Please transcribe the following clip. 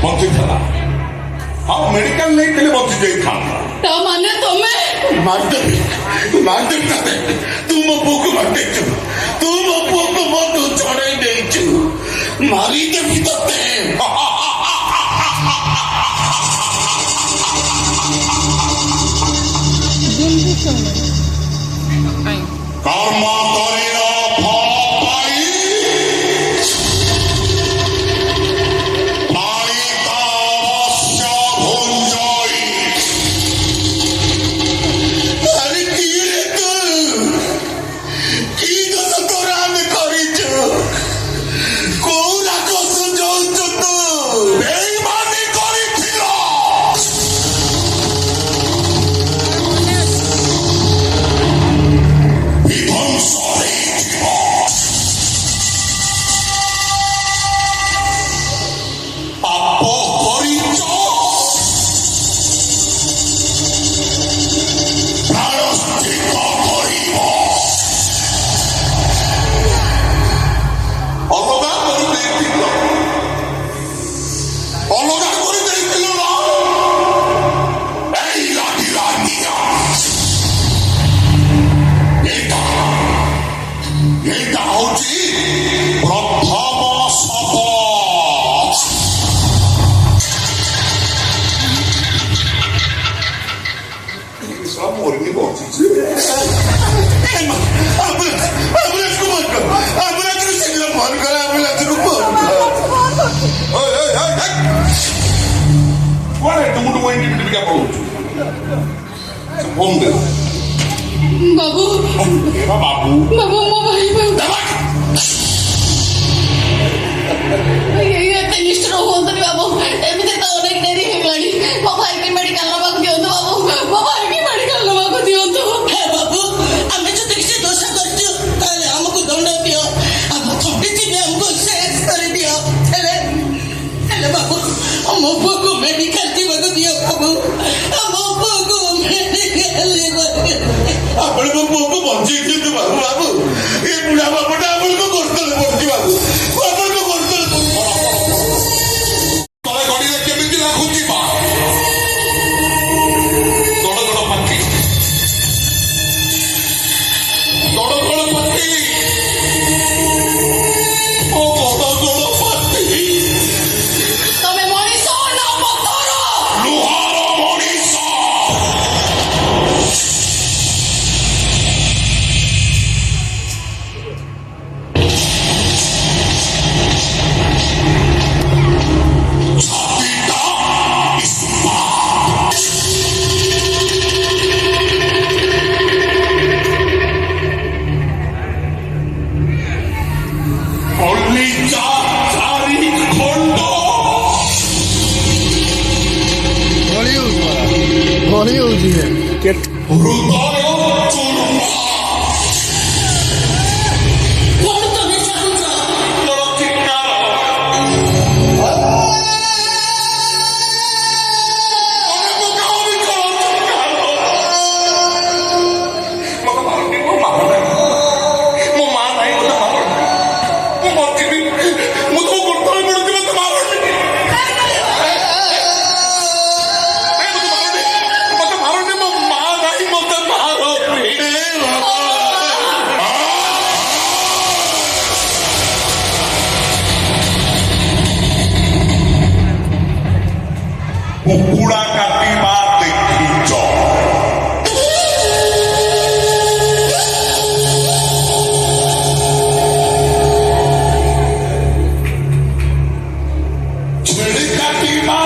ବଞ୍ଚିଥିଲା। ଆଉ ମେଡିକାଲ ନେଇଥିଲେ ବଞ୍ଚି ଯାଇଥାନ୍ତା। ମାନେ ତମେ ମାରିଦେବି ତତେ। ତୁ ମୋ ପୁଅକୁ ମାରିଦେଇଛୁ। ତୁ ମୋ ପୁଅକୁ ମୋଠୁ ଛଡେଇ ଦେଇଛୁ। ମାରିଦେବି ତତେ। କର୍ମ କରିର ଫଳ ପାଇ ପାଳିତ ଅବଶ୍ୟ ଭୁଞ୍ଜଇ। ଆରେ କିଏ ତୁ? କି ଦୋଷ ତୋର ଆମେ କରିଛୁ? କୋଉ ରାକ୍ଷସ ଯଉଛୁ ତୁ? ବେଇମାନି କରିଥିଲ। ବିଧ୍ୱଂସ ହେଇଯିବ। ପାପ କରିଛ। ପ୍ରାୟଶ୍ଚିତ୍ତ କରିବ। ଅଲଗା କରିଦେଇଥିଲ। ଅଲଗା କରିଦେଇଥିଲ ନା? ଏଇ ଲାଗିଲା ନିଆ। ଏଇଟା ହଉଛି ପ୍ରଥମ ଶପଥ। ମରିନି ବଞ୍ଚିଛି। ଆମ୍ବୁଲାନ୍ସକୁ ଫୋନ କର। ଆମ୍ବୁଲାନ୍ସକୁ ଶୀଘ୍ର ଫୋନ କର। ଆମ୍ବୁଲାନ୍ସକୁ ଫୋନ କର। କୁଆଡ଼େ ଟୁମୁଟୁ ଏମିତି ଟିକା ପଳଉଛୁ? ଫୋନ ଦେ। ବାବୁ ବାବୁ ବାବୁ ମୋ ଭାଇ ଏତେ ନିଷ୍ଠୁର ହୁଅନ୍ତୁନି ବାବୁ। ଏମିତି ତ ଅନେକ ଡେରି ହେଇଗଲାଣି। ମୋ ଭାଇକି ମେଡିକାଲ ନେବାକୁ ଦିଅନ୍ତୁ ବାବୁ। ମୋ ଭାଇକି ମେଡିକାଲ ନେବାକୁ ଦିଅନ୍ତୁ। ହେ ବାବୁ, ଆମେ ଯଦି କିଛି ଦୋଷ କରିଛୁ ତାହେଲେ ଆମକୁ ଦଣ୍ଡ ଦିଅ। ଆମ ଖଣ୍ଡିଚିବି ଆମକୁ ଶେଷ କରିଦିଅ। ହେଲେ ବାବୁ, ଆମ ପୁଅକୁ ମେଡିକାଲ ଯିବାକୁ ଦିଅ ବାବୁ। ଆମ ପୁଅକୁ ମେଡିକାଲ ଯିବାକୁ। ଆପଣଙ୍କ ପୁଅକୁ ବଞ୍ଚେଇ ଦିଅନ୍ତୁ ବାବୁ। ବାବୁ ଏ ବୁଢା ବାବୁଟା ଆପଣଙ୍କ ଗୋଡତଳେ ପଡୁଛି ବାବୁ। ଆପଣଙ୍କ ଗୋଡତଳେ ତଳେ ଗଡିରେ କେମିତି ଲାଗୁଛି ବା? ଗଡ ଗଡ ପାଖି ଓ ଗଡ ଗଡ ପାଖି। ତମେ ମଣିଷ ନା ପଥର? ଲୁହାର ମଣିଷ। ଛାତିଟା ଇସ୍ପାତ। କଲିଜା ଚାରି ଖଣ୍ଡ। ହୃଦୟ ଚୂର୍ଣ୍ଣ। କଣ ତମେ ଚାହୁଁଛ? ମୋର ଚିତ୍କାର। ମନେ ପକାଅନି କଣ ଚିତ୍କାର। ମତେ ମାରନି। ମୋ ମା ନାହିଁ। ମୋ ମା ନାହିଁ। ମତେ ମାରନି। ମୁଁ ମରିଯିବି। ମୁଁ ତମ ଗୋଡତଳେ ପଡୁଛି। ମତେ ମାରନି। ମତେ ମାରନି। ମୋ ମା ନାହିଁ। ମତେ ମାରନି। କୁକୁଡ଼ା କାଟିବା ଦେଖିଛ? ଛେଳି କାଟିବା